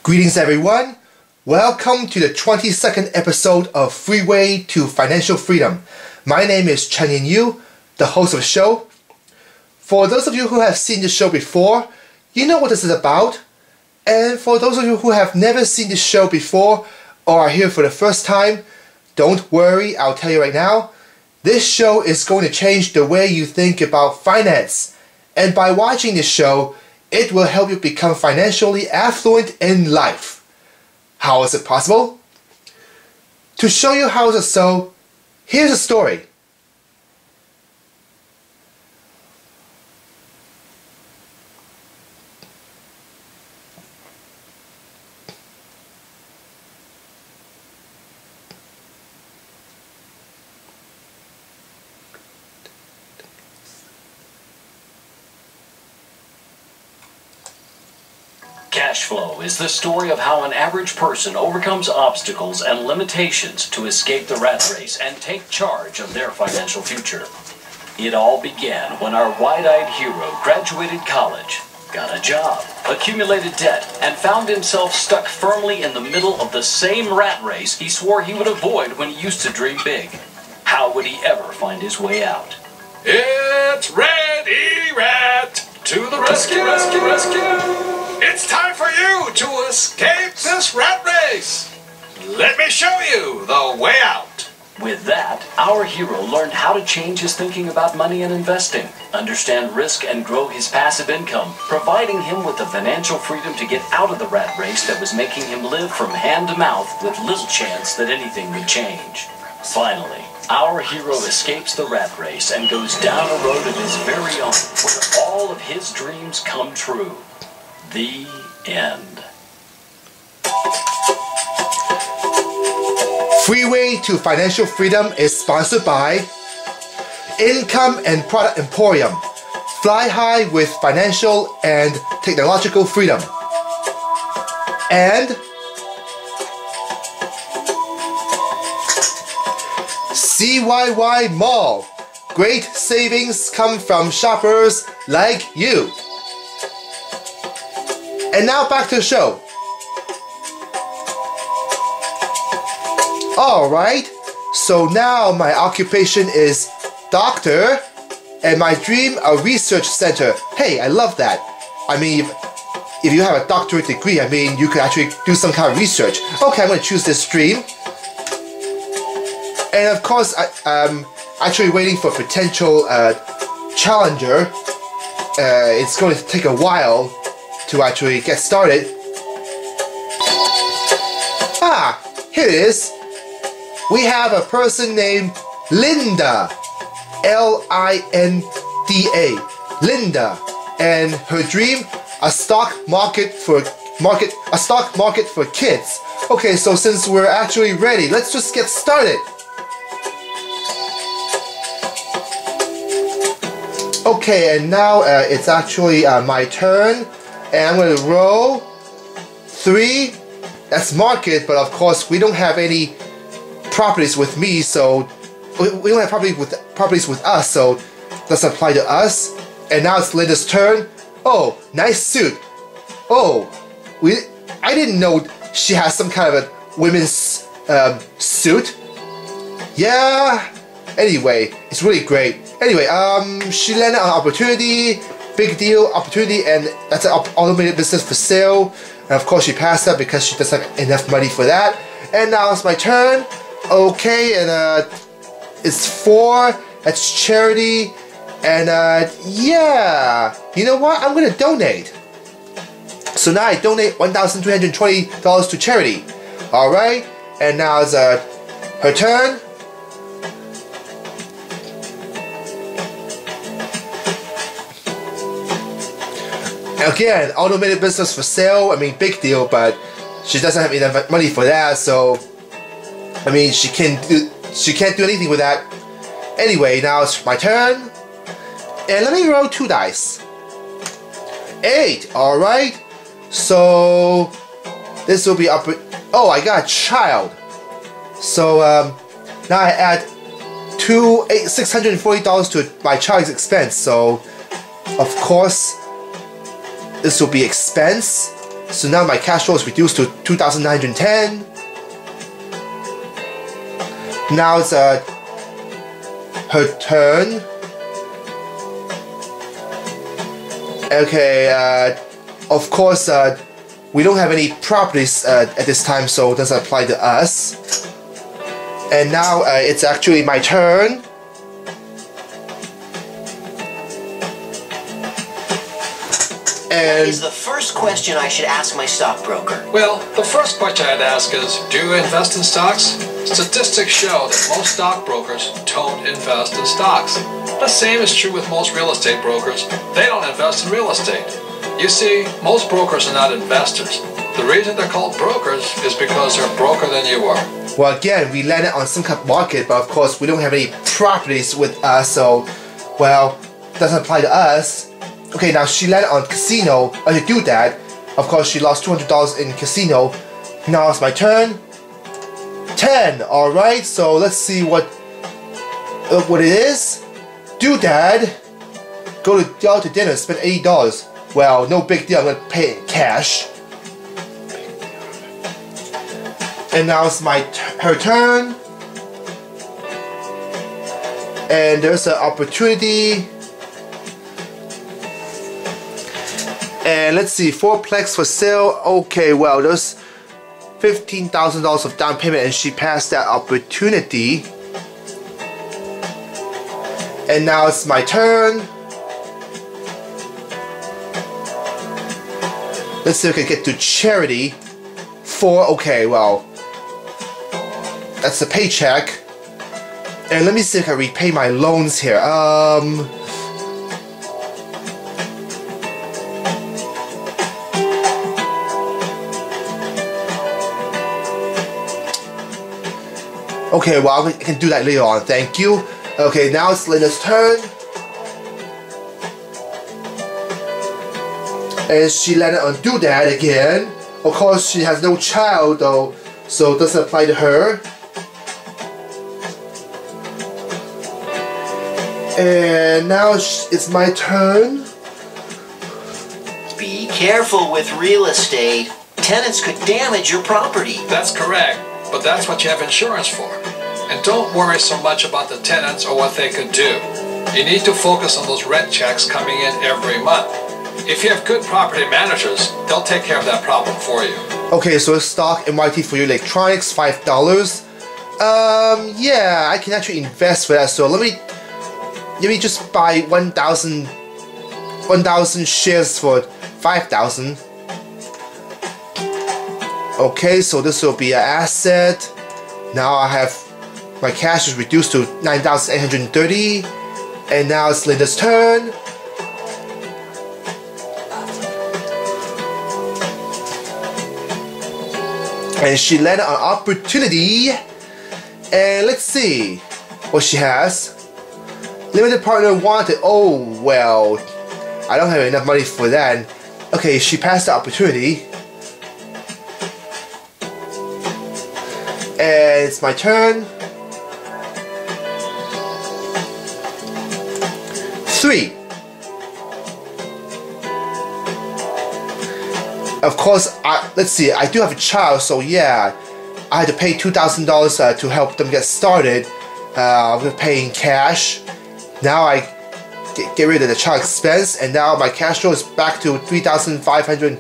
Greetings everyone, welcome to the 22nd episode of Freeway to Financial Freedom. My name is Chun-Yin Yu, the host of the show. For those of you who have seen the show before, you know what this is about. And for those of you who have never seen the show before or are here for the first time, don't worry, I'll tell you right now. This show is going to change the way you think about finance. And by watching this show, it will help you become financially affluent in life. How is it possible? To show you how it's so, here's a story. Cashflow is the story of how an average person overcomes obstacles and limitations to escape the rat race and take charge of their financial future. It all began when our wide-eyed hero graduated college, got a job, accumulated debt, and found himself stuck firmly in the middle of the same rat race he swore he would avoid when he used to dream big. How would he ever find his way out? It's Ready Rat to the rescue, rescue, rescue! It's time for you to escape this rat race! Let me show you the way out! With that, our hero learned how to change his thinking about money and investing, understand risk and grow his passive income, providing him with the financial freedom to get out of the rat race that was making him live from hand to mouth with little chance that anything would change. Finally, our hero escapes the rat race and goes down a road of his very own, where all of his dreams come true. The end. Freeway to Financial Freedom is sponsored by Income and Product Emporium. Fly high with financial and technological freedom. And CYY Mall. Great savings come from shoppers like you. And now back to the show. Alright, so now my occupation is doctor and my dream a research center. Hey, I love that. I mean, if you have a doctorate degree, I mean, you could actually do some kind of research. Okay, I'm going to choose this dream. And of course, I'm actually waiting for potential challenger. It's going to take a while to actually get started. Ah, here it is. We have a person named Linda, L-I-N-D-A, Linda, and her dream, a stock market for kids. Okay, so since we're actually ready, let's just get started. Okay, and now it's actually my turn. And I'm going to roll 3. That's market, but of course we don't have any properties with me, so we don't have properties with us, so doesn't apply to us. And now it's Linda's turn. Oh, nice suit. Oh, I didn't know she has some kind of a women's suit. Yeah. Anyway, it's really great. Anyway, she landed an opportunity. Big deal, opportunity, and that's an automated business for sale. And of course she passed that because she doesn't have enough money for that. And now it's my turn. Okay, and it's 4. That's charity. And yeah, you know what? I'm gonna donate. So now I donate $1,320 to charity. Alright, and now it's her turn. Again, automated business for sale. I mean, big deal, but she doesn't have enough money for that, so I mean, she can't do anything with that. Anyway, now it's my turn, and let me roll 2 dice. 8. All right. So this will be up. Oh, I got a child. So now I add $640 to my child's expense. So of course, this will be expense. So now my cash flow is reduced to 2,910. Now it's her turn. Okay, of course, we don't have any properties at this time, so it doesn't apply to us. And now it's actually my turn. What And is the first question I should ask my stockbroker? Well, the first question I'd ask is, do you invest in stocks? Statistics show that most stockbrokers don't invest in stocks. The same is true with most real estate brokers. They don't invest in real estate. You see, most brokers are not investors. The reason they're called brokers is because they're a broker than you are. well, again, we landed on some kind of market, but of course, we don't have any properties with us, so, well, doesn't apply to us. Okay, now she landed on casino. To do that, of course, she lost $200 in casino. Now it's my turn. 10. All right. So let's see what it is. Doodad. Go to dinner. Spend $80. Well, no big deal. I'm gonna pay it in cash. And now it's her turn. And there's an opportunity. And let's see, 4plex for sale. Okay, well, there's $15,000 of down payment, and she passed that opportunity. And now it's my turn. Let's see if we can get to charity. 4. Okay, well, that's the paycheck. And let me see if I can repay my loans here. Okay, well, I can do that later on, thank you. Okay, now it's Linda's turn. And she landed on do that again. Of course, she has no child though, so it doesn't apply to her. And now it's my turn. Be careful with real estate. Tenants could damage your property. That's correct, but that's what you have insurance for. And don't worry so much about the tenants or what they could do. You need to focus on those rent checks coming in every month. If you have good property managers, they'll take care of that problem for you. Okay, so stock MYT for your electronics, $5. Yeah, I can actually invest for that. So let me just buy 1,000 shares for 5,000. Okay, so this will be an asset. Now I have my cash is reduced to 9,830, and now it's Linda's turn. And she landed on opportunity. And let's see what she has. Limited partner wanted. Oh, well, I don't have enough money for that. Okay, she passed the opportunity. And it's my turn. 3. Of course, let's see, I do have a child, so yeah, I had to pay $2,000 to help them get started. I'm going to pay in cash. Now I get rid of the child expense, and now my cash flow is back to 3,500.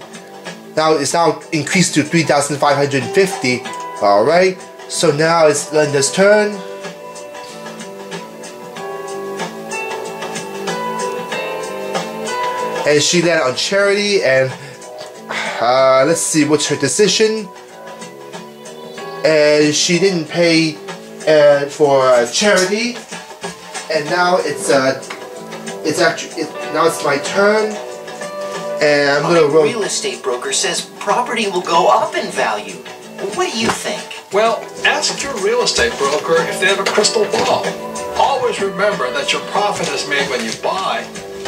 Now it's increased to 3,550. Alright, so now it's Linda's turn. And she landed on charity, and let's see what's her decision. And she didn't pay for charity, and now it's my turn, and I'm gonna roll. My real estate broker says property will go up in value. What do you think? Well, ask your real estate broker if they have a crystal ball. Always remember that your profit is made when you buy,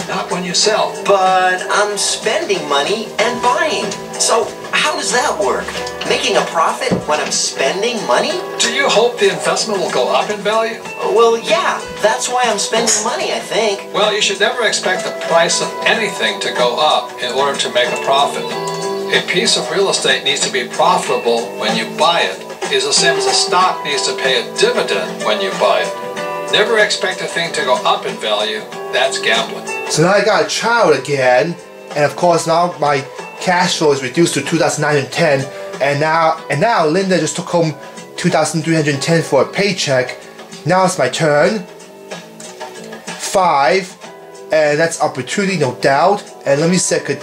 not when you sell. But I'm spending money and buying. So how does that work? Making a profit when I'm spending money? Do you hope the investment will go up in value? Well, yeah, that's why I'm spending money, I think. Well, you should never expect the price of anything to go up in order to make a profit. A piece of real estate needs to be profitable when you buy it is the same as a stock needs to pay a dividend when you buy it. Never expect a thing to go up in value. That's gambling. So now I got a child again, and of course now my cash flow is reduced to 2,910, and now Linda just took home 2,310 for a paycheck. Now it's my turn. 5, and that's opportunity, no doubt. And let me see, I could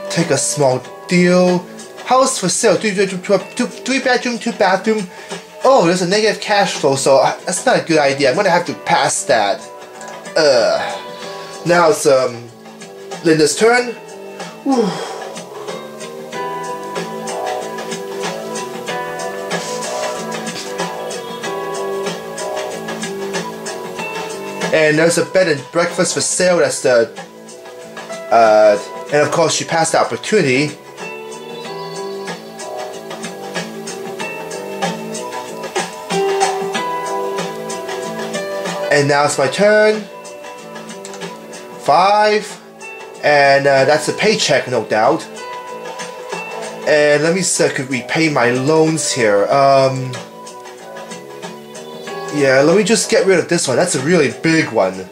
take a small deal. House for sale, 3 bedroom, 2 bathroom. Oh, there's a negative cash flow, so that's not a good idea. I'm gonna have to pass that. Now it's Linda's turn. Whew. And there's a bed and breakfast for sale. That's the and of course she passed the opportunity. And now it's my turn. 5, and that's a paycheck, no doubt. And let me see if I could repay my loans here. Yeah, let me just get rid of this one. That's a really big one.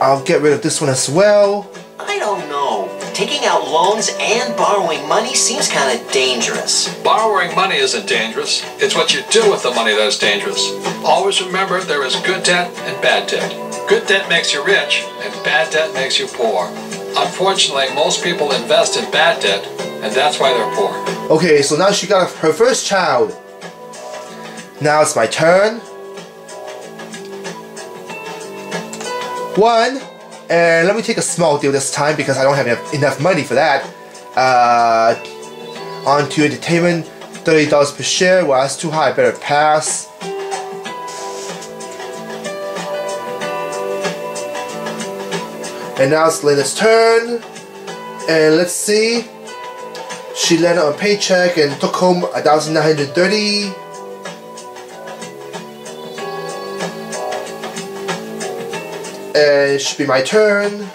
I'll get rid of this one as well. I don't know. Taking out loans and borrowing money seems kind of dangerous. Borrowing money isn't dangerous. It's what you do with the money that's dangerous. Always remember there is good debt and bad debt. Good debt makes you rich, and bad debt makes you poor. Unfortunately, most people invest in bad debt, and that's why they're poor. Okay, so now she got her first child. Now it's my turn. 1, and let me take a small deal this time because I don't have enough money for that. On to entertainment, $30 per share. Well, that's too high, I better pass. And now it's Linda's turn. And let's see. She landed on a paycheck and took home 1,930. And it should be my turn.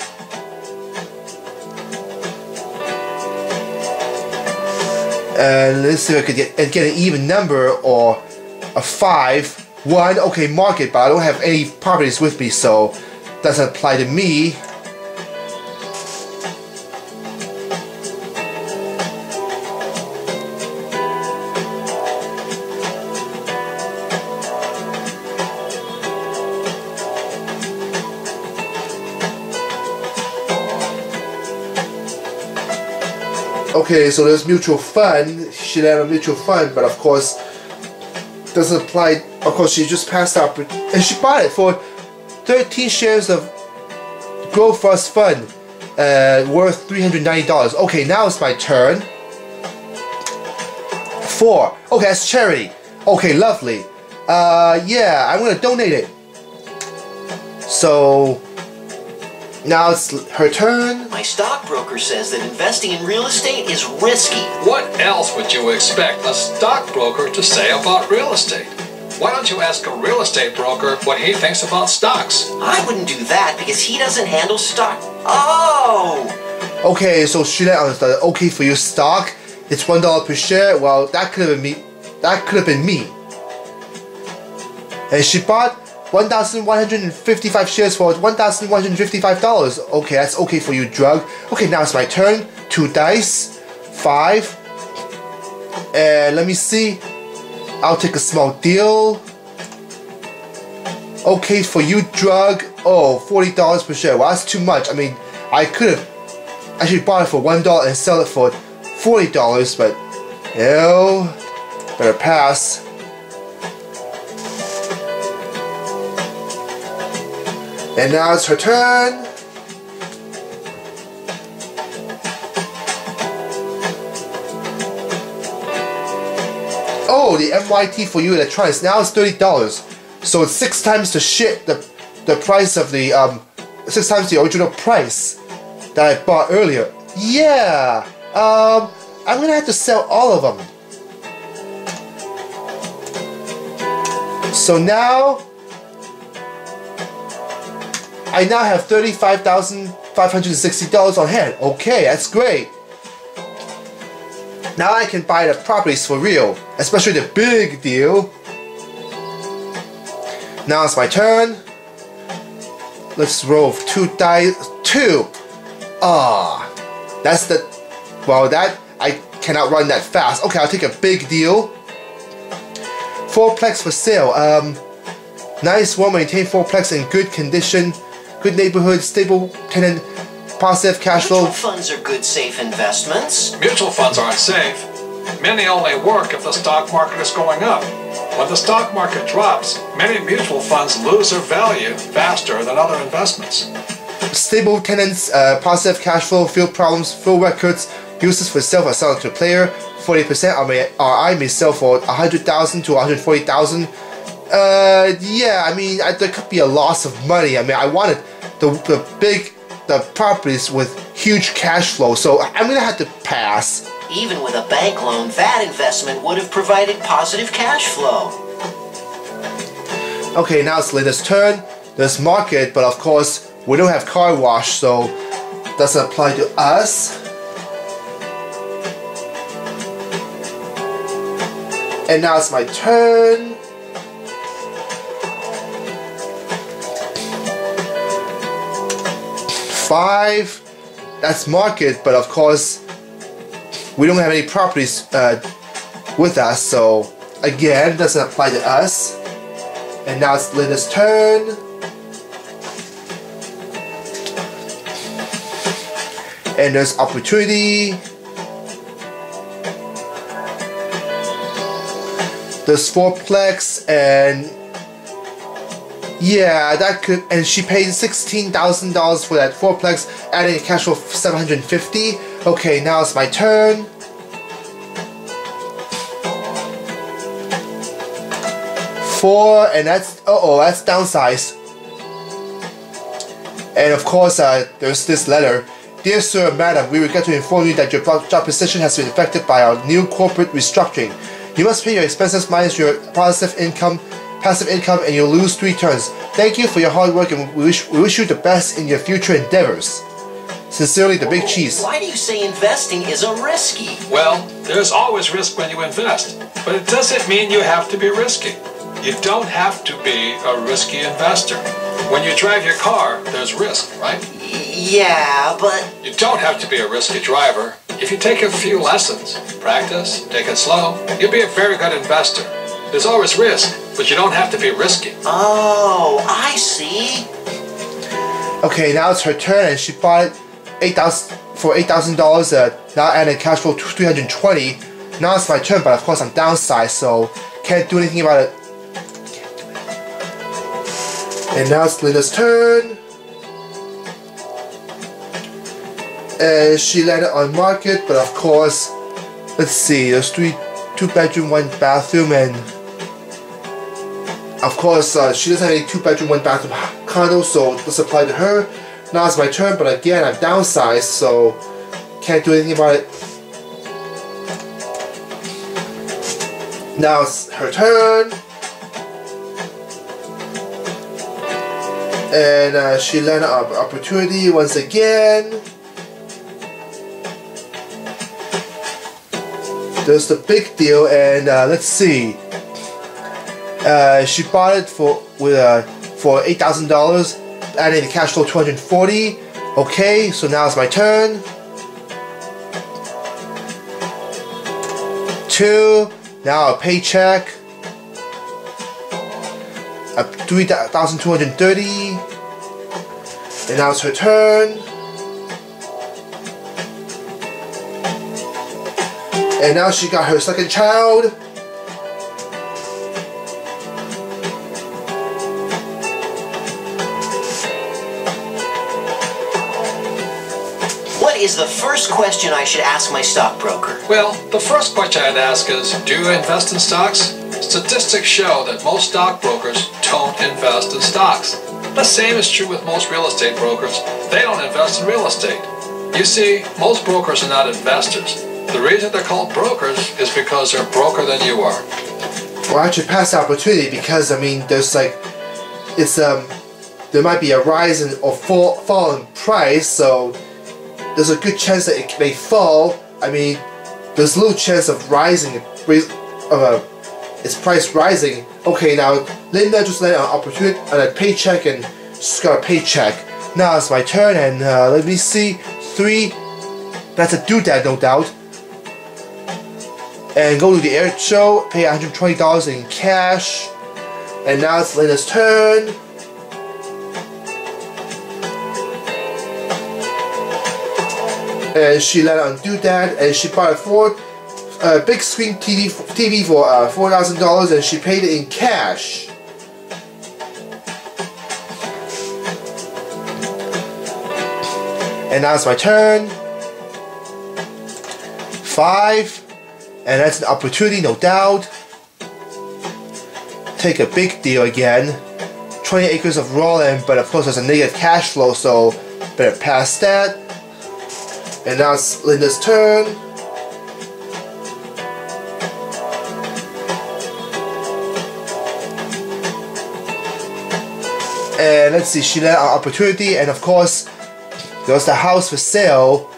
And let's see if I could get an even number or a 5. 1, okay, market, but I don't have any properties with me, so doesn't apply to me. Okay, so there's mutual fund. She had a mutual fund, but of course doesn't apply. Of course, she just passed out, and she bought it for 13 shares of Growth First Fund, worth $390. Okay, now it's my turn. 4. Okay, that's charity. Okay, lovely. Yeah, I'm gonna donate it. So now it's her turn. My stockbroker says that investing in real estate is risky. What else would you expect a stockbroker to say about real estate? Why don't you ask a real estate broker what he thinks about stocks? I wouldn't do that because he doesn't handle stock. Oh! Okay, so she let on the okay for you stock. It's $1 per share. Well, that could have been me. That could have been me. And she bought 1,155 shares for $1,155. Okay, that's okay for you, drug. Okay, now it's my turn. 2 dice. 5. And let me see. I'll take a small deal. Okay for you, drug. Oh, $40 per share. Well, that's too much. I mean, I could have actually bought it for $1 and sell it for $40, but ew, better pass. And now it's her turn. Oh, the MYT for you electronics now is $30. So it's 6 times the price of the 6 times the original price that I bought earlier. Yeah. I'm gonna have to sell all of them. So now I now have 35,000 $560 on hand. Okay, that's great. Now I can buy the properties for real, especially the big deal. Now it's my turn. Let's roll 2 dice. 2. That's the. Well, that I cannot run that fast. Okay, I'll take a big deal. 4plex for sale. Nice, well-maintained 4plex in good condition, good neighborhood, stable tenant, positive cash flow. Mutual funds are good, safe investments. Mutual funds aren't safe. Many only work if the stock market is going up. When the stock market drops, many mutual funds lose their value faster than other investments. Stable tenants, positive cash flow, field problems, full records, uses for sale for seller to player. 40% I may sell for 100,000 to 140,000. Yeah, I mean, there could be a loss of money. I mean, I wanted the properties with huge cash flow, so I'm gonna have to pass. Even with a bank loan, that investment would have provided positive cash flow. Okay, now it's Linda's turn. There's market, but of course, we don't have car wash, so doesn't apply to us. And now it's my turn. $5. That's market, but of course we don't have any properties with us, so again doesn't apply to us. And now it's Linda's turn. And there's opportunity. There's 4plex, and yeah, that could. And she paid $16,000 for that 4plex, adding a cash flow of $750. Okay, now it's my turn. $4, and that's that's downsized. And of course, there's this letter. Dear Sir, Madam, we regret to inform you that your job position has been affected by our new corporate restructuring. You must pay your expenses minus your passive income, and you'll lose 3 turns. Thank you for your hard work, and we wish you the best in your future endeavors. Sincerely, the Big Cheese. Why do you say investing isn't risky? Well, there's always risk when you invest, but it doesn't mean you have to be risky. You don't have to be a risky investor. When you drive your car, there's risk, right? Yeah, but... You don't have to be a risky driver. If you take a few lessons, practice, take it slow, you'll be a very good investor. There's always risk, but you don't have to be risky. Oh, I see. Okay, now it's her turn, and she bought $8,000. Now adding cash flow to $320. Now it's my turn, but of course I'm downsized, so can't do anything about it. And now it's Linda's turn. And she landed on market, but of course, let's see, there's 2 bedroom, 1 bathroom, and of course she doesn't have a 2 bedroom, 1 bathroom condo, so it doesn't apply to her. Now it's my turn, but again I'm downsized, so can't do anything about it. Now it's her turn. And she landed on opportunity once again. There's the big deal, and let's see. She bought it for $8,000, adding the cash flow $240. Okay, so now it's my turn. 2. Now a paycheck. $3,230. And now it's her turn. And now she got her second child. What is the first question I should ask my stockbroker? Well, the first question I'd ask is, do you invest in stocks? Statistics show that most stockbrokers don't invest in stocks. The same is true with most real estate brokers. They don't invest in real estate. You see, most brokers are not investors. The reason they're called brokers is because they're broker than you are. Well, I should pass the opportunity because, I mean, there's like, it's there might be a rise in or fall in price, so there's a good chance that it may fall. I mean, there's little chance of its price rising. Okay, now Linda just landed an opportunity on a paycheck and just got a paycheck. Now it's my turn, and let me see, 3. That's a doodad, no doubt. And go to the air show, pay $120 in cash. And now it's Linda's turn. And she landed on doodad, and she bought a big screen TV for $4,000, and she paid it in cash. And now it's my turn. 5, and that's an opportunity, no doubt. Take a big deal again. 20 acres of raw land, but of course there's a negative cash flow, so better pass that. And now it's Linda's turn. And let's see, she let an opportunity, and of course there was the house for sale,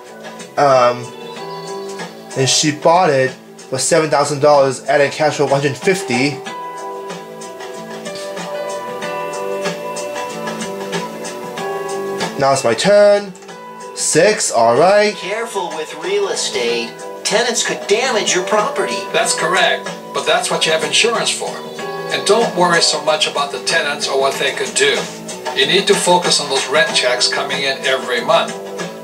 and she bought it for $7,000, adding cash flow $150. Now it's my turn. 6, alright. Careful with real estate. Tenants could damage your property. That's correct, but that's what you have insurance for. And don't worry so much about the tenants or what they could do. You need to focus on those rent checks coming in every month.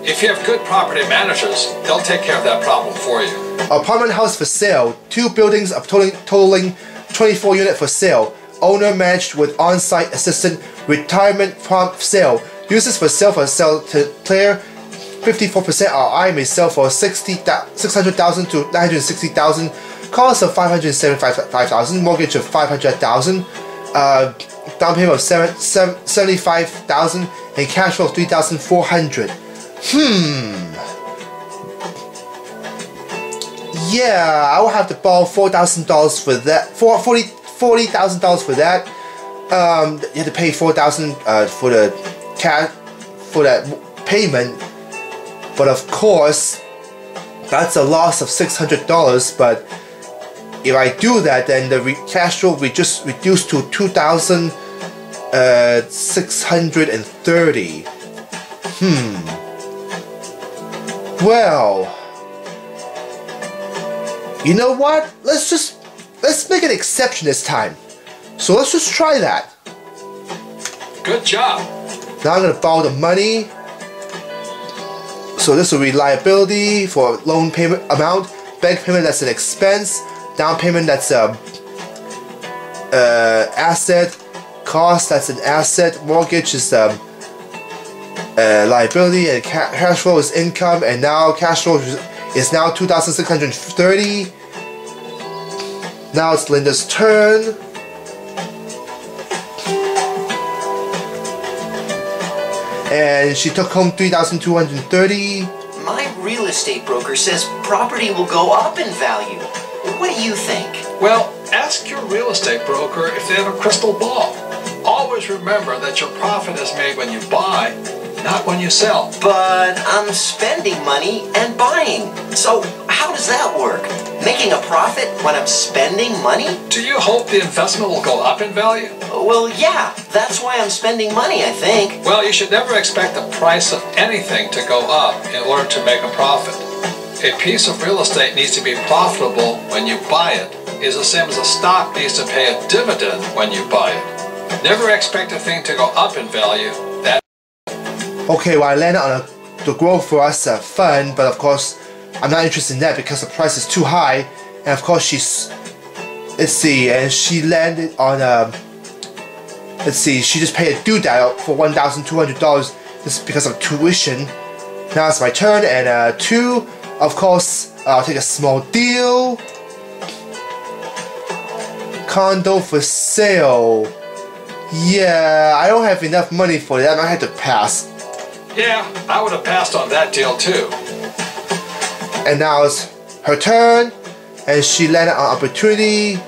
If you have good property managers, they'll take care of that problem for you. Apartment house for sale. 2 buildings of totaling 24 units for sale. Owner managed with on-site assistant. Retirement prompt sale. Uses for sale to clear. 54% RI may sell for $600,000 to $960,000. Cost of $575,000. Mortgage of $500,000. Down payment of $75,000 and cash flow of $3,400. Yeah, I will have to borrow $4,000 for that. $40,000 for that. You have to pay $4,000 for the for that payment. But of course, that's a loss of $600. But if I do that, then the cash flow will just reduce to $2,630. Well, you know what? Let's make an exception this time. So let's just try that. Good job. Now I'm gonna borrow the money. So this will be liability for loan payment amount. Bank payment, that's an expense. Down payment, that's a asset. Cost, that's an asset. Mortgage is liability, and cash flow is income. And now cash flow is now $2,630. Now it's Linda's turn. And she took home $3,230. My real estate broker says property will go up in value. What do you think? Well, ask your real estate broker if they have a crystal ball. Always remember that your profit is made when you buy, not when you sell. But I'm spending money and buying. So how does that work? Making a profit when I'm spending money? Do you hope the investment will go up in value? Well, yeah. That's why I'm spending money, I think. Well, you should never expect the price of anything to go up in order to make a profit. A piece of real estate needs to be profitable when you buy it. It's the same as a stock needs to pay a dividend when you buy it. Never expect a thing to go up in value. Okay, well, I landed on the growth for us fund, but of course I'm not interested in that because the price is too high. And of course let's see, and she landed on let's see, she just paid a due dial for $1,200 just because of tuition. Now it's my turn, and 2, of course, I'll take a small deal. Condo for sale. Yeah, I don't have enough money for that. I had to pass. Yeah, I would have passed on that deal too. And now it's her turn, and she landed on opportunity.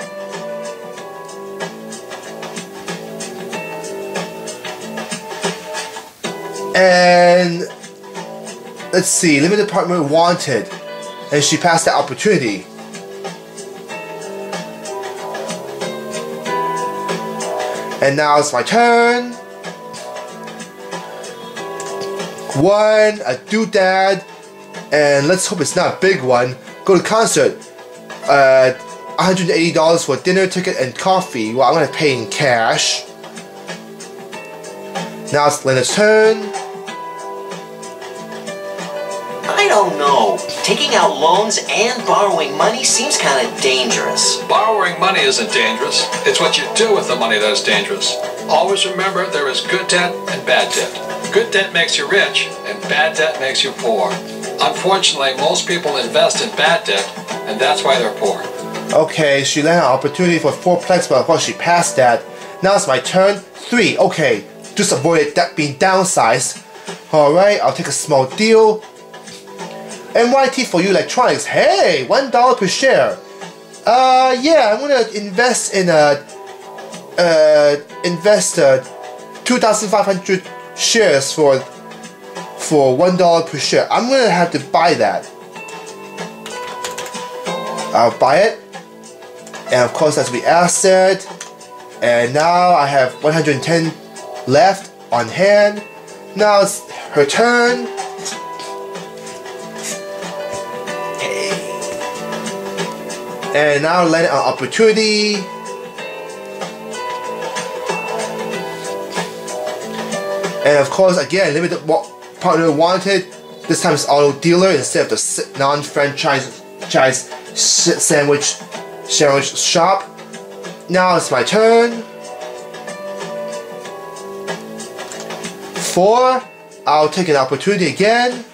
And let's see, limited partner wanted, and she passed that opportunity. And now it's my turn. One, a doodad, and let's hope it's not a big one. Go to concert. $180 for dinner ticket and coffee. Well, I'm gonna pay in cash. Now it's Leonard's turn. I don't know. Taking out loans and borrowing money seems kind of dangerous. Borrowing money isn't dangerous. It's what you do with the money that's dangerous. Always remember there is good debt and bad debt. Good debt makes you rich, and bad debt makes you poor. Unfortunately, most people invest in bad debt, and that's why they're poor. Okay, she landed an opportunity for 4plex, but of course she passed that. Now it's my turn. 3. Okay, just avoided that being downsized. Alright, I'll take a small deal. NYT for you electronics. Hey, $1 per share. Yeah, I'm gonna invest in 2,500 shares for $1 per share. I'm gonna have to buy that. I'll buy it, and of course that's the asset. And now I have 110 left on hand. Now it's her turn. And now land an opportunity. And of course, again, limited partner wanted. This time it's auto dealer instead of the non-franchise sandwich shop. Now it's my turn. 4. I'll take an opportunity again.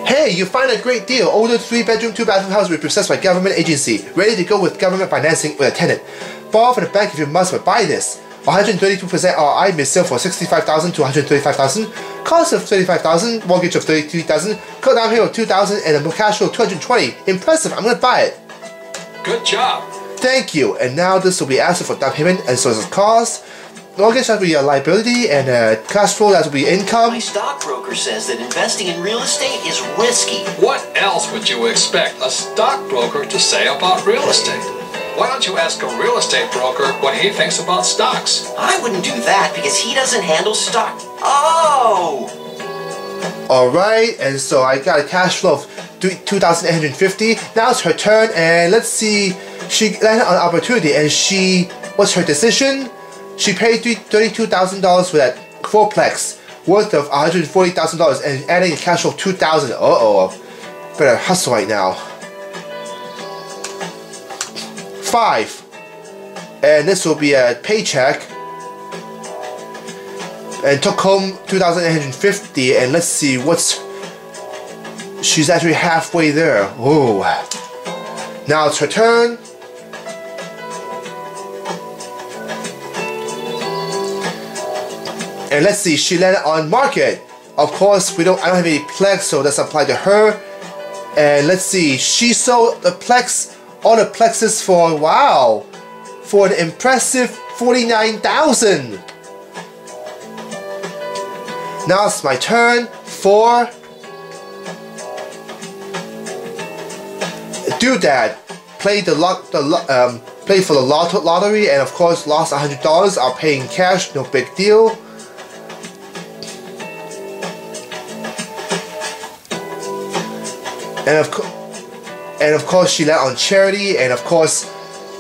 Hey, you find a great deal. Older 3-bedroom, 2-bathroom house repossessed by government agency. Ready to go with government financing with a tenant. Borrow from the bank if you must, but buy this. 132% RI may sell for $65,000 to $135,000. Cost of $35,000, mortgage of $33,000, cut down payment of $2,000, and a cash flow of $220. Impressive, I'm gonna buy it. Good job. Thank you. And now this will be asset for down payment and source of cost. Mortgage that will be a liability, and cash flow that will be income. My stockbroker says that investing in real estate is risky. What else would you expect a stockbroker to say about real estate? Why don't you ask a real estate broker what he thinks about stocks? I wouldn't do that because he doesn't handle stock. Oh! Alright, and so I got a cash flow of $2,850. Now it's her turn, and let's see. She landed on an opportunity, and what's her decision? She paid $32,000 for that 4plex, worth of $140,000, and adding a cash flow of $2,000. Uh-oh, better hustle right now. 5, and this will be a paycheck, and took home $2,850. And let's see she's actually halfway there. Ooh. Now it's her turn. And let's see, she landed on market. Of course, I don't have any plex, so that's applied to her. And let's see, she sold the plex, all the plexes for, wow, for an impressive $49,000. Now it's my turn. 4. Do that. Play for the lottery, and of course lost $100. I'll pay in cash, no big deal. And of course she landed on charity, and of course,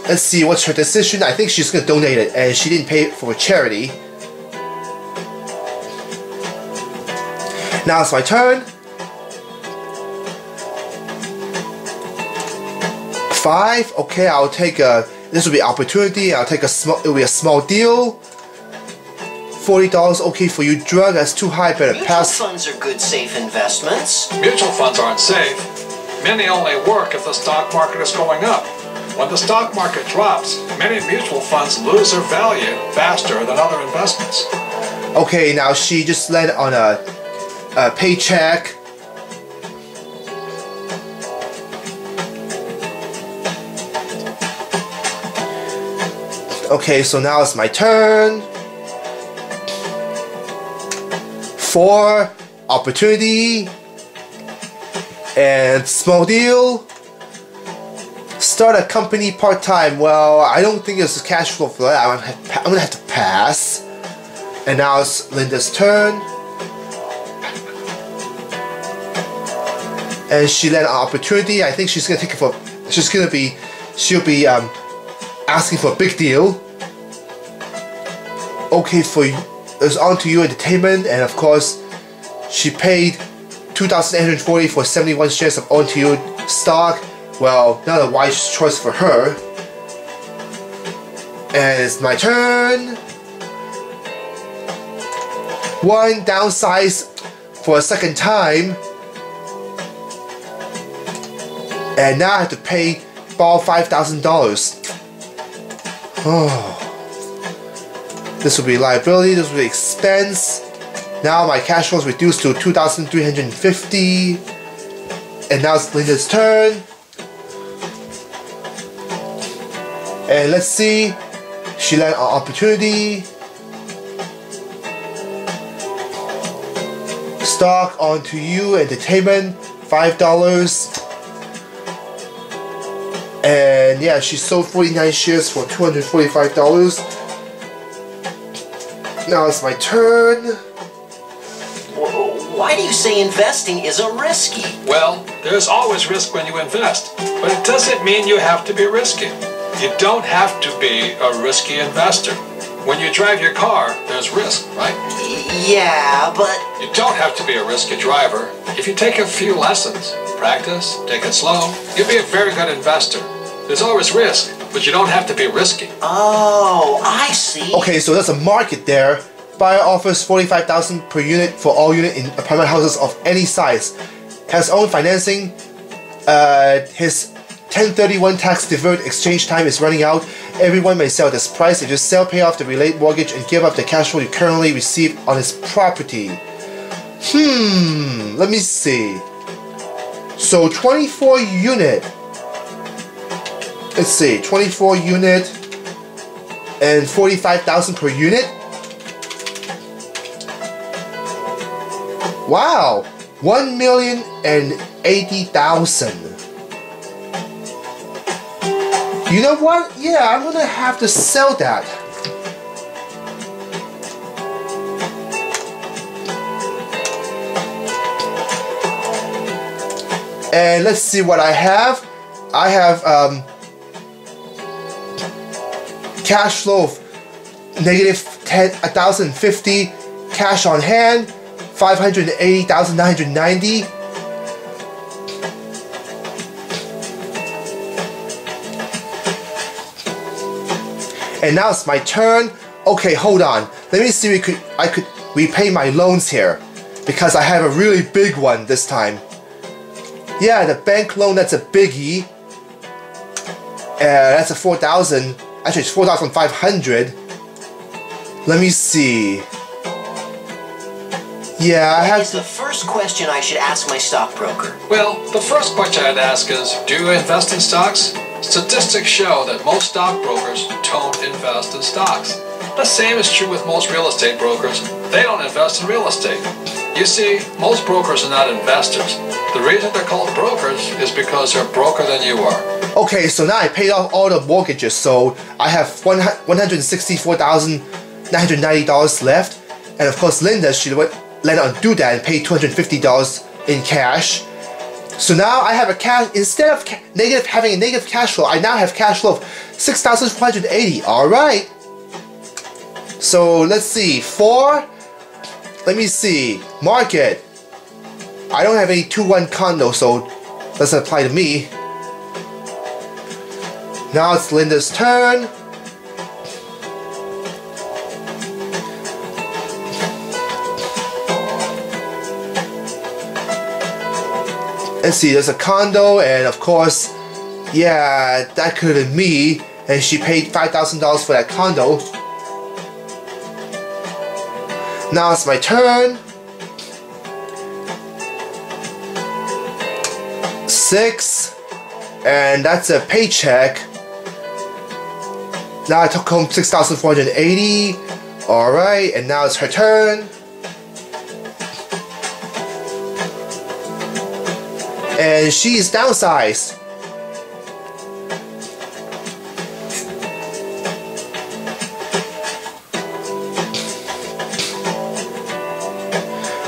let's see what's her decision. I think she's gonna donate it, and she didn't pay it for charity. Now it's my turn. 5. Okay, I'll take this will be opportunity. I'll take it'll be a small deal. $40 okay for you, drug, that's too high, better pass. Mutual funds are good, safe investments. Mutual funds aren't safe. Many only work if the stock market is going up. When the stock market drops, many mutual funds lose their value faster than other investments. Okay, now she just landed on a paycheck. Okay, so now it's my turn. 4, opportunity, and small deal. Start a company part-time. Well, I don't think there's a cash flow for that. I'm gonna have to pass. And now it's Linda's turn. And she landed an opportunity. I think she's gonna take it for. She'll be asking for a big deal. Okay, for it's on to you entertainment, and of course, she paid $2,840 for 71 shares of on to you stock. Well, not a wise choice for her. And it's my turn. One downsize for a second time. And now I have to borrow $5,000. Oh. This will be liability, this will be expense. Now my cash flow is reduced to $2,350. And now it's Linda's turn. And let's see. She landed an opportunity. Stock on to you, entertainment, $5. And yeah, she sold 49 shares for $245. Now it's my turn. Why do you say investing isn't risky? Well, there's always risk when you invest, but it doesn't mean you have to be risky. You don't have to be a risky investor. When you drive your car, there's risk, right? Yeah, but... You don't have to be a risky driver. If you take a few lessons, practice, take it slow, you'll be a very good investor. There's always risk, but you don't have to be risky. Oh, I see. Okay, so there's a market there. Buyer offers $45,000 per unit for all unit in apartment houses of any size. Has own financing. His 1031 tax deferred exchange time is running out. Everyone may sell this price. If you sell, pay off the related mortgage and give up the cash flow you currently receive on his property. Let me see. So 24 unit. Let's see, 24 unit and 45,000 per unit. Wow, 1,080,000. You know what? Yeah, I'm gonna have to sell that. And let's see what I have. I have cash flow of negative 1,050, cash on hand 580,990. And now it's my turn. Okay, hold on. Let me see if I could repay my loans here, because I have a really big one this time. Yeah, the bank loan, that's a biggie. That's a 4,000. Actually, it's 4,500. Let me see. Yeah, I have. What is the first question I should ask my stockbroker? Well, the first question I'd ask is, do you invest in stocks? Statistics show that most stockbrokers don't invest in stocks. The same is true with most real estate brokers. They don't invest in real estate. You see, most brokers are not investors. The reason they're called brokers is because they're broker than you are. Okay, so now I paid off all the mortgages, so I have $164,990 left. And of course, Linda, she let on do that and pay $250 in cash. So now I have a cash, instead of having a negative cash flow, I now have cash flow of $6,480. Alright. So let's see, let me see, market. I don't have any 2-1 condo, so doesn't apply to me. Now it's Linda's turn. Let's see, there's a condo, and of course, yeah, that could have been me, and she paid $5,000 for that condo. Now it's my turn. 6, and that's a paycheck. Now I took home $6,480. Alright, and now it's her turn. and she is downsized.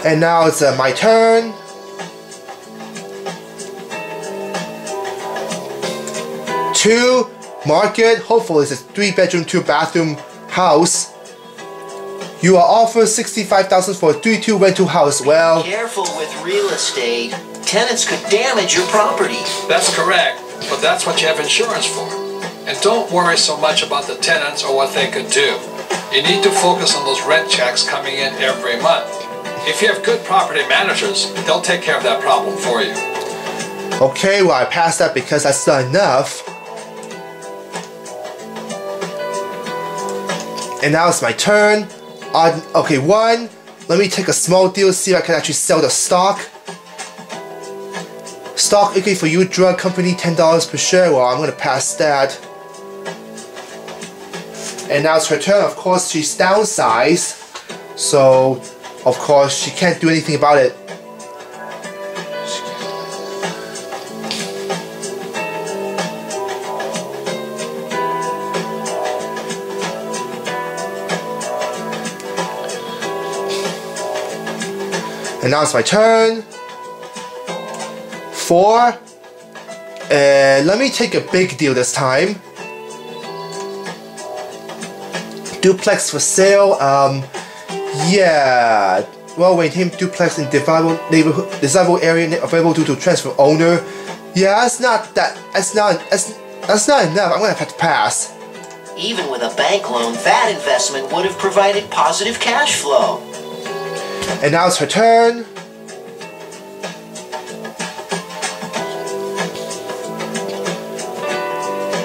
And now it's my turn. Two market. Hopefully it's a 3-bedroom, 2-bathroom house. You are offered $65,000 for a 3-2 rental house. Well, careful with real estate. Tenants could damage your property. That's correct, but that's what you have insurance for. And don't worry so much about the tenants or what they could do. You need to focus on those rent checks coming in every month. If you have good property managers, they'll take care of that problem for you. okay, well I passed that because that's not enough. And now it's my turn. Okay, one, let me take a small deal, see if I can actually sell the stock. Stock, okay, for you, drug company, $10 per share. Well, I'm gonna pass that. And now it's her turn. Of course, she's downsized, so of course she can't do anything about it. And now it's my turn. 4. Let me take a big deal this time. Duplex for sale. Yeah. Well, maintain duplex in desirable area available due to transfer owner. Yeah, that's not enough. I'm gonna have to pass. Even with a bank loan, that investment would have provided positive cash flow. And now it's her turn.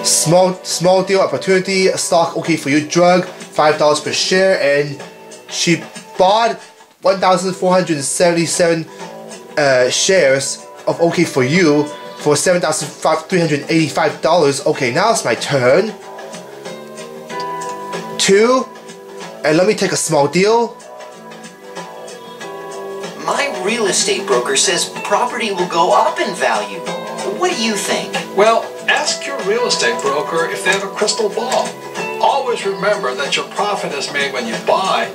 Small deal opportunity. Stock okay for you. Drug $5 per share, and she bought 1,477 shares of OK for you for $7,385. Okay, now it's my turn. 2, and let me take a small deal. My real estate broker says property will go up in value. What do you think? Well, ask your real estate broker if they have a crystal ball. Always remember that your profit is made when you buy,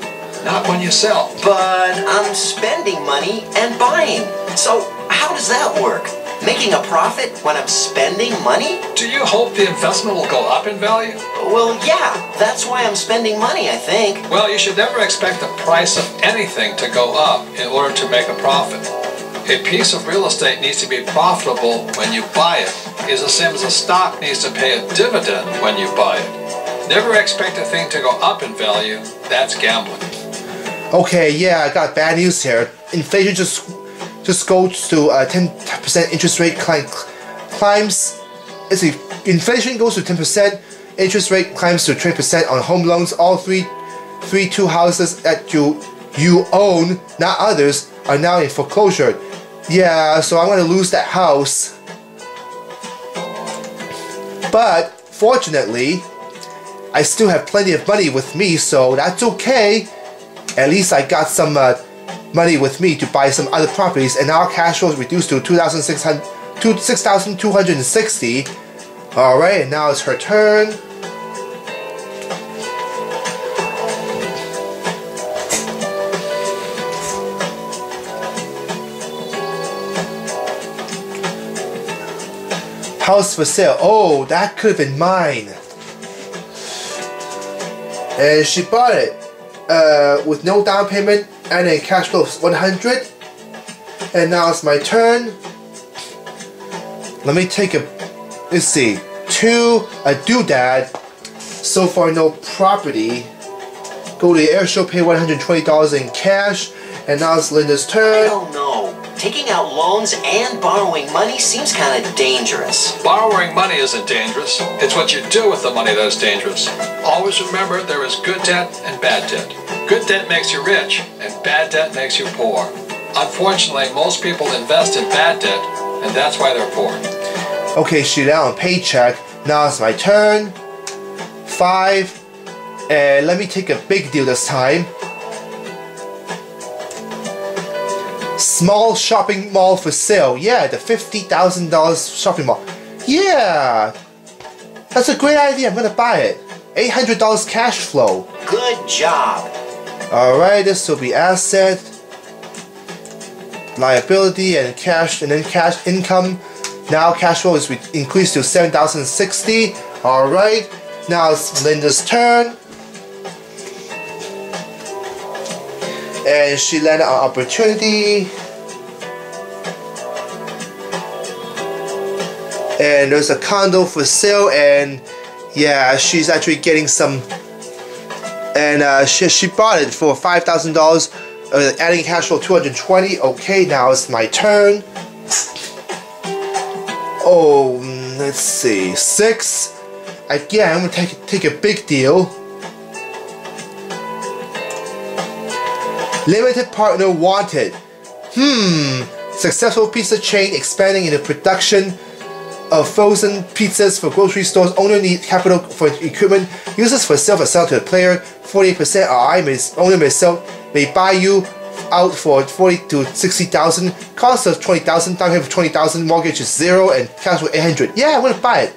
not when you sell. But I'm spending money and buying. So how does that work? Making a profit when I'm spending money? Do you hope the investment will go up in value? Well, yeah. That's why I'm spending money, I think. Well, you should never expect the price of anything to go up in order to make a profit. A piece of real estate needs to be profitable when you buy it. It's the same as a stock needs to pay a dividend when you buy it. Never expect a thing to go up in value. That's gambling. Okay, yeah, I got bad news here. Inflation just goes to 10% interest rate climbs. Inflation goes to 10%. Interest rate climbs to 20% on home loans. All three two houses that you own, not others, are now in foreclosure. Yeah, so I'm gonna lose that house. But fortunately, I still have plenty of money with me, so that's okay. At least I got some money with me to buy some other properties, and our cash flow is reduced to $6,260. Alright, and now it's her turn. House for sale. Oh, that could have been mine. And she bought it with no down payment and a cash flow of 100. And now it's my turn. Let me take a, let's see, 2, a doodad. So far no property. Go to the air show, pay $120 in cash. And now it's Linda's turn. I don't know. Taking out loans and borrowing money seems kind of dangerous. Borrowing money isn't dangerous. It's what you do with the money that's dangerous. Always remember there is good debt and bad debt. Good debt makes you rich, and bad debt makes you poor. Unfortunately, most people invest in bad debt, and that's why they're poor. Okay, she's out on paycheck. Now it's my turn. 5. And let me take a big deal this time. small shopping mall for sale. Yeah, the $50,000 shopping mall. Yeah, that's a great idea. I'm gonna buy it. $800 cash flow. Good job. Alright, this will be asset, liability, and cash, and then cash income. Now cash flow is increased to $7,060. Alright, now it's Linda's turn. And she landed on opportunity. And there's a condo for sale, and yeah, she's actually getting some. And she bought it for $5,000, adding cash flow $220. Okay, now it's my turn. Oh, let's see, 6. Again, I'm gonna take a big deal. Limited partner wanted. Successful pizza chain expanding into production of frozen pizzas for grocery stores. Owner need capital for equipment. Users for sale to the player. 48% owner may buy you out for $40,000 to $60,000. Cost of $20,000. Down payment for $20,000. Mortgage is 0 and cash for $800. Yeah, I'm gonna buy it.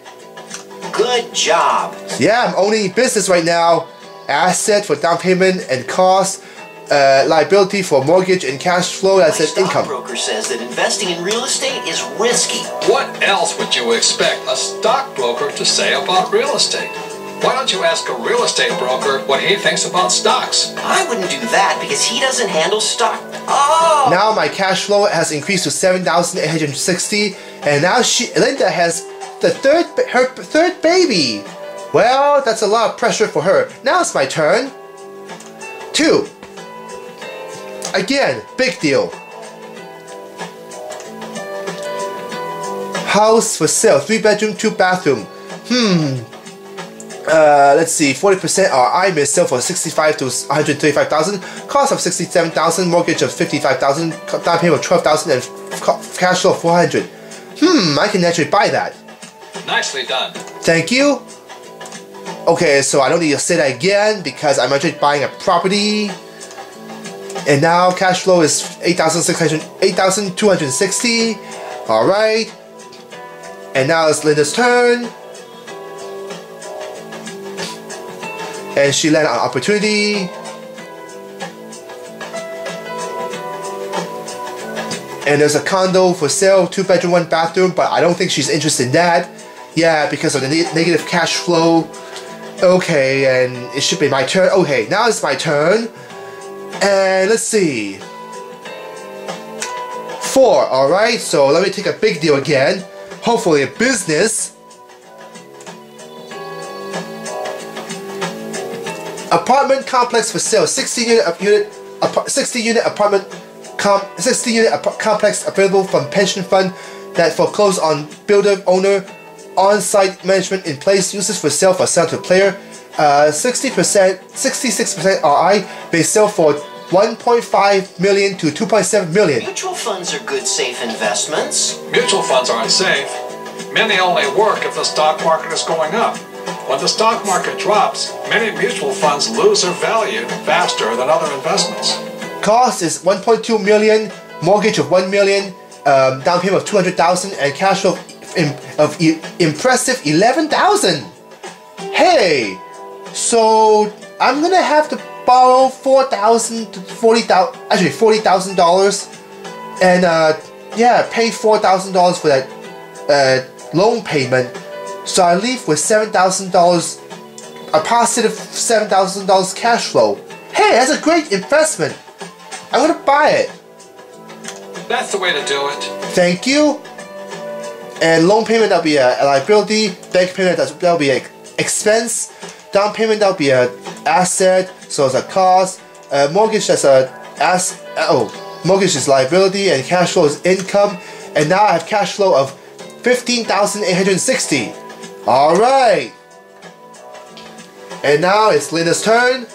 Good job. Yeah, I'm owning business right now. Asset for down payment and cost. Liability for mortgage and cash flow as an income. My stockbroker says that investing in real estate is risky. What else would you expect a stockbroker to say about real estate? Why don't you ask a real estate broker what he thinks about stocks? I wouldn't do that because he doesn't handle stock. Oh! Now my cash flow has increased to $7,860, and now Linda has her third baby. Well, that's a lot of pressure for her. Now it's my turn. 2. Again, big deal. House for sale, 3-bedroom, 2-bathroom. Let's see, 40% RI may sell for $65,000 to $135,000. Cost of $67,000. Mortgage of $55,000. Down payment of $12,000 and cash flow of $400. I can actually buy that. Nicely done. Thank you. Okay, so I don't need to say that again because I'm actually buying a property. And now cash flow is $8,260. Alright. And now it's Linda's turn. And she landed on opportunity. And there's a condo for sale, 2-bedroom, 1-bathroom, but I don't think she's interested in that. Yeah, because of the negative cash flow. Okay, and it should be my turn. Okay, now it's my turn. And let's see. 4, alright, so let me take a big deal again. Hopefully a business. Apartment complex for sale, 60-unit apartment 60-unit complex available from pension fund that foreclosed on builder owner. On-site management in place. Uses for sale to player. 66% RI may sell for $1.5 million to $2.7 million. Mutual funds are good, safe investments. Mutual funds aren't safe. Many only work if the stock market is going up. When the stock market drops, many mutual funds lose their value faster than other investments. Cost is $1.2 million, mortgage of $1 million, down payment of $200,000, and cash flow of impressive $11,000. Hey, so I'm gonna have to borrow $4,000 to $40,000, actually $40,000, and yeah, pay $4,000 for that loan payment. So I leave with $7,000, a positive $7,000 cash flow. Hey, that's a great investment. I'm gonna buy it. That's the way to do it. Thank you. And loan payment, that'll be a liability. Bank payment, that'll be an expense. Down payment, that'll be an asset. So it's a cost. Mortgage, that's mortgage is liability, and cash flow is income. And now I have cash flow of $15,860. All right. And now it's Linda's turn.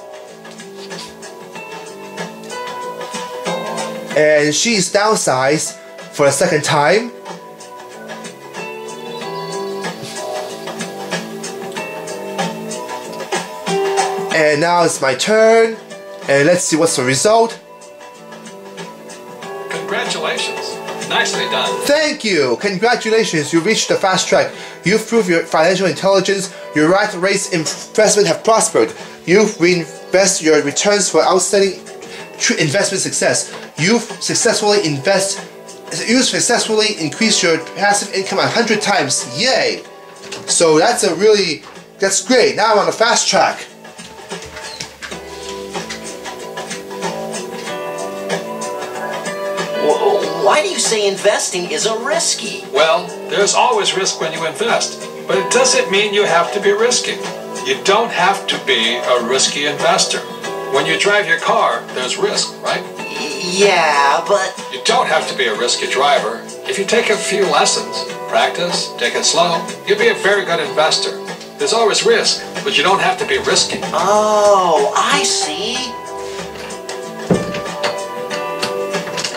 And she's downsized for the second time. And now it's my turn. And let's see what's the result. Congratulations. Congratulations. Nicely done. Thank you! Congratulations, you reached the fast track. You've proved your financial intelligence. Your rat race investment have prospered. You've reinvested your returns for outstanding investment success. You've successfully increased your passive income 100 times. Yay! So that's great. Now I'm on the fast track. Why do you say investing isn't risky? Well, there's always risk when you invest, but it doesn't mean you have to be risky. You don't have to be a risky investor. When you drive your car, there's risk, right? Yeah, but... You don't have to be a risky driver. If you take a few lessons, practice, take it slow, you'll be a very good investor. There's always risk, but you don't have to be risky. Oh, I see.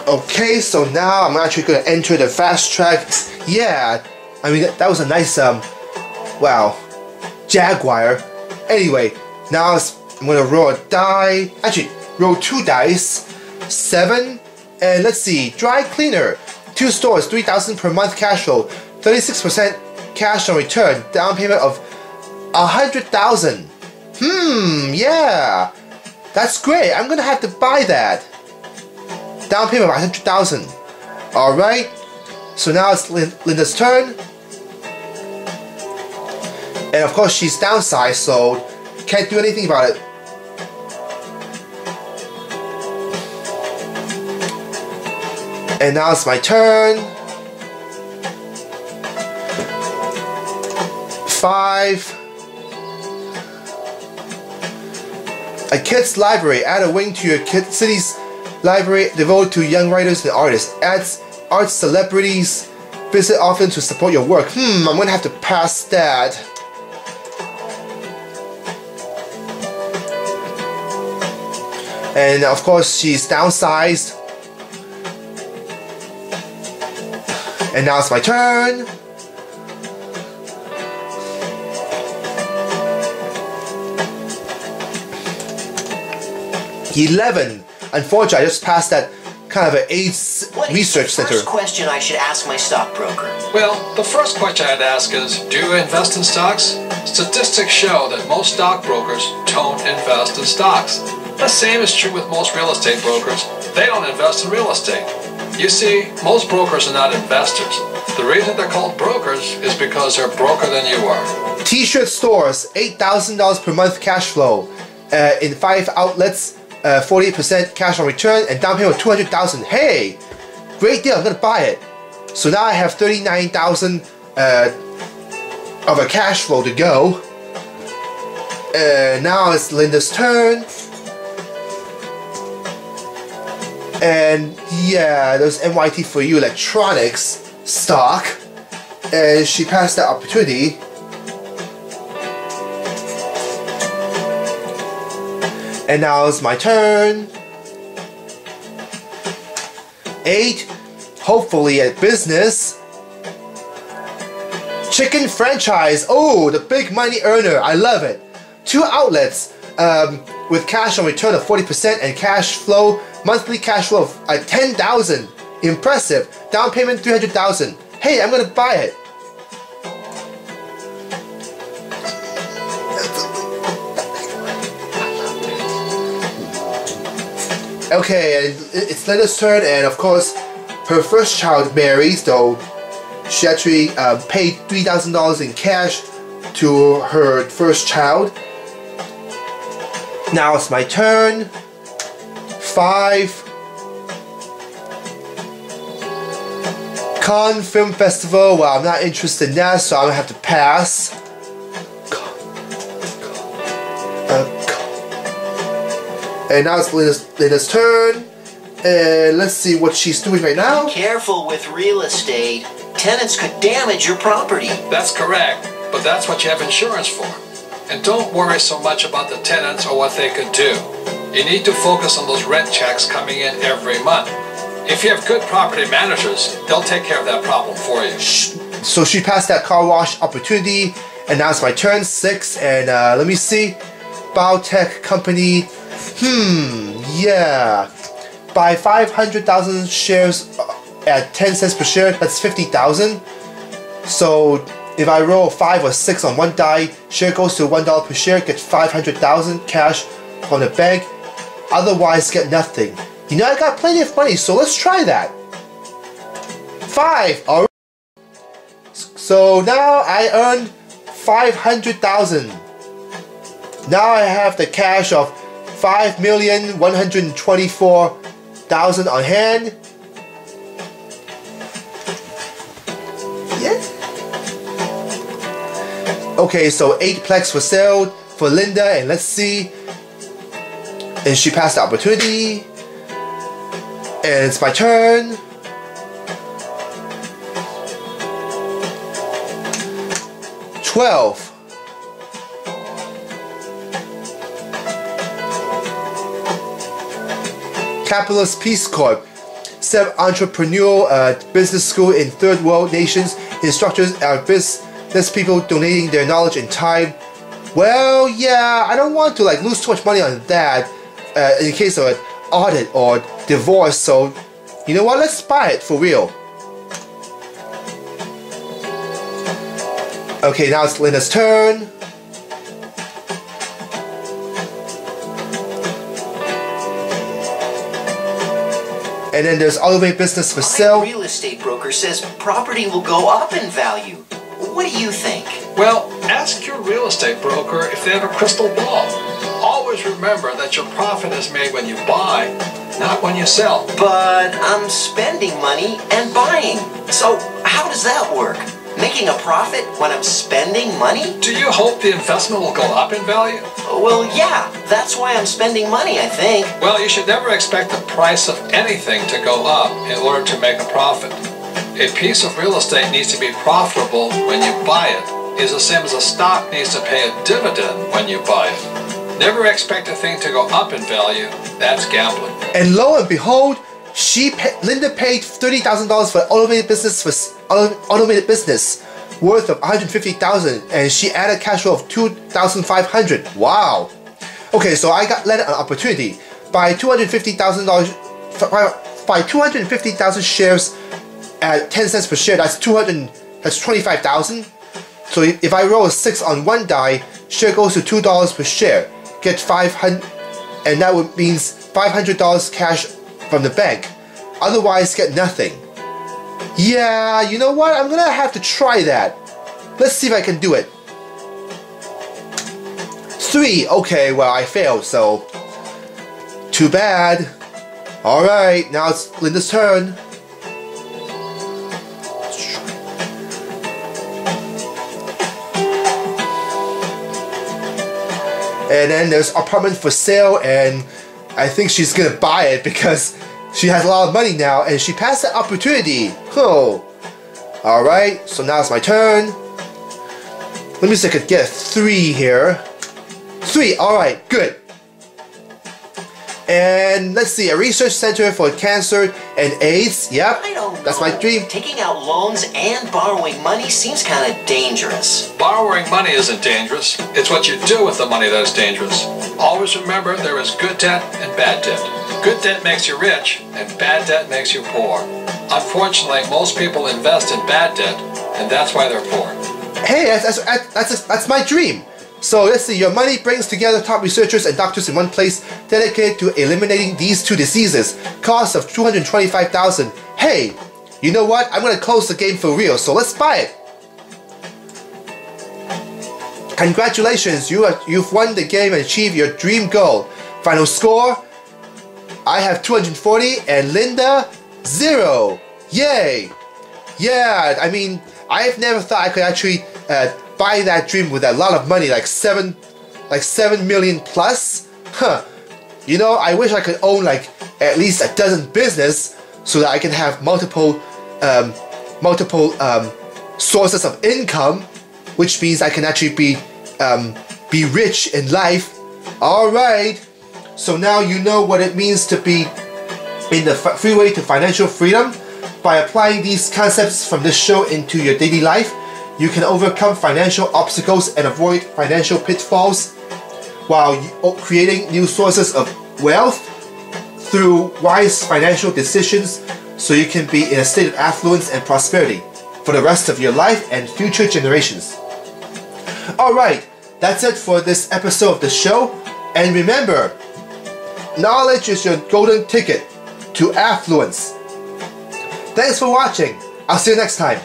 Okay, so now I'm actually going to enter the fast track. Yeah, I mean, that was a nice, wow, Jaguar. Anyway, now I'm going to roll a die. Actually, roll 2 dice. 7. And let's see, dry cleaner. 2 stores, 3,000 per month cash flow. 36% cash on return. Down payment of 100,000. Yeah. That's great. I'm going to have to buy that. Down payment of 100,000. Alright. So now it's Linda's turn. And of course she's downsized, so can't do anything about it. And now it's my turn. 5. A kids library. Add a wing to your city's library devoted to young writers and artists. Adds art celebrities. Visit often to support your work. I'm gonna have to pass that. And of course she's downsized. And now it's my turn. $11. Unfortunately, I just passed that kind of an AIDS research center. What is the first question I should ask my stockbroker? Well, the first question I'd ask is, do you invest in stocks? Statistics show that most stockbrokers don't invest in stocks. The same is true with most real estate brokers. They don't invest in real estate. You see, most brokers are not investors. The reason they're called brokers is because they're broker than you are. T-shirt stores, $8,000 per month cash flow. In 5 outlets, 48% cash on return, and down payment of 200,000. Hey, great deal. I'm gonna buy it. So now I have 39,000 of a cash flow to go. Now it's Linda's turn. And yeah, there's NYT for you electronics stock, and she passed that opportunity. And now it's my turn. 8. Hopefully a business. Chicken franchise. Oh, the big money earner. I love it. 2 outlets with cash on return of 40% and cash flow, monthly cash flow of 10,000. Impressive. Down payment 300,000. Hey, I'm gonna buy it. Okay, and it's Linda's turn, and of course, her first child marries, though she actually paid $3,000 in cash to her first child. Now it's my turn. 5. Cannes Film Festival. Well, I'm not interested in that, so I'm gonna have to pass. And now it's Linda's turn. And let's see what she's doing right now. Careful with real estate. Tenants could damage your property. That's correct, but that's what you have insurance for. And don't worry so much about the tenants or what they could do. You need to focus on those rent checks coming in every month. If you have good property managers, they'll take care of that problem for you. So she passed that car wash opportunity, and now it's my turn. 6, and let me see. Biotech company. Yeah. buy 500,000 shares at 10 cents per share, that's 50,000. So if I roll 5 or 6 on one die, share goes to $1 per share, get 500,000 cash from the bank. Otherwise, get nothing. You know, I got plenty of money, so let's try that. 5. Alright. So now I earned 500,000. Now I have the cash of 5,124,000 on hand. Yeah. Okay, so 8 plex for sale for Linda, and let's see. And she passed the opportunity. And it's my turn. $12. Capitalist Peace Corp. Set up entrepreneurial business school in third world nations. Instructors are business people donating their knowledge and time. Well, yeah, I don't want to like lose too much money on that in case of an audit or divorce. So, you know what? Let's buy it for real. Okay, now it's Linda's turn. And then there's automated business for sale. My real estate broker says property will go up in value. What do you think? Well, ask your real estate broker if they have a crystal ball. Always remember that your profit is made when you buy, not when you sell. But I'm spending money and buying. So how does that work? Making a profit when I'm spending money? Do you hope the investment will go up in value? Well, yeah. That's why I'm spending money, I think. Well, you should never expect the price of anything to go up in order to make a profit. A piece of real estate needs to be profitable when you buy it. It's the same as a stock needs to pay a dividend when you buy it. Never expect a thing to go up in value. That's gambling. And lo and behold, Linda paid $30,000 for automated business worth of $150,000, and she added cash flow of $2,500. Wow. Okay, so I got Linda an opportunity. Buy $250,000 shares at 10 cents per share. That's 25,000. So if I roll a 6 on one die, share goes to $2 per share. Get 500, and that would means $500 cash from the bank. Otherwise, get nothing. Yeah, you know what? I'm gonna have to try that. Let's see if I can do it. 3. Okay, well I failed, so too bad. Alright, now it's Linda's turn. And then there's apartment for sale, and I think she's gonna buy it because she has a lot of money now, and she passed the opportunity. Oh. Alright, so now it's my turn. Let me see if I could get a 3 here. 3, alright, good. And let's see, a research center for cancer and AIDS. Yep, I don't know. That's my dream. Taking out loans and borrowing money seems kind of dangerous. Borrowing money isn't dangerous. It's what you do with the money that is dangerous. Always remember there is good debt and bad debt. Good debt makes you rich, and bad debt makes you poor. Unfortunately, most people invest in bad debt, and that's why they're poor. Hey, that's my dream. So let's see, your money brings together top researchers and doctors in one place dedicated to eliminating these 2 diseases. Cost of $225,000. Hey, you know what? I'm gonna close the game for real, so let's buy it. Congratulations, you've won the game and achieved your dream goal. Final score, I have 240 and Linda 0. Yay! Yeah, I mean, I've never thought I could actually buy that dream with a lot of money, like 7 million plus. Huh. You know, I wish I could own like at least a dozen business so that I can have multiple sources of income, which means I can actually be rich in life. All right. So now you know what it means to be in the freeway to financial freedom. By applying these concepts from this show into your daily life, you can overcome financial obstacles and avoid financial pitfalls while creating new sources of wealth through wise financial decisions so you can be in a state of affluence and prosperity for the rest of your life and future generations. Alright, that's it for this episode of the show. And remember, knowledge is your golden ticket to affluence. Thanks for watching. I'll see you next time.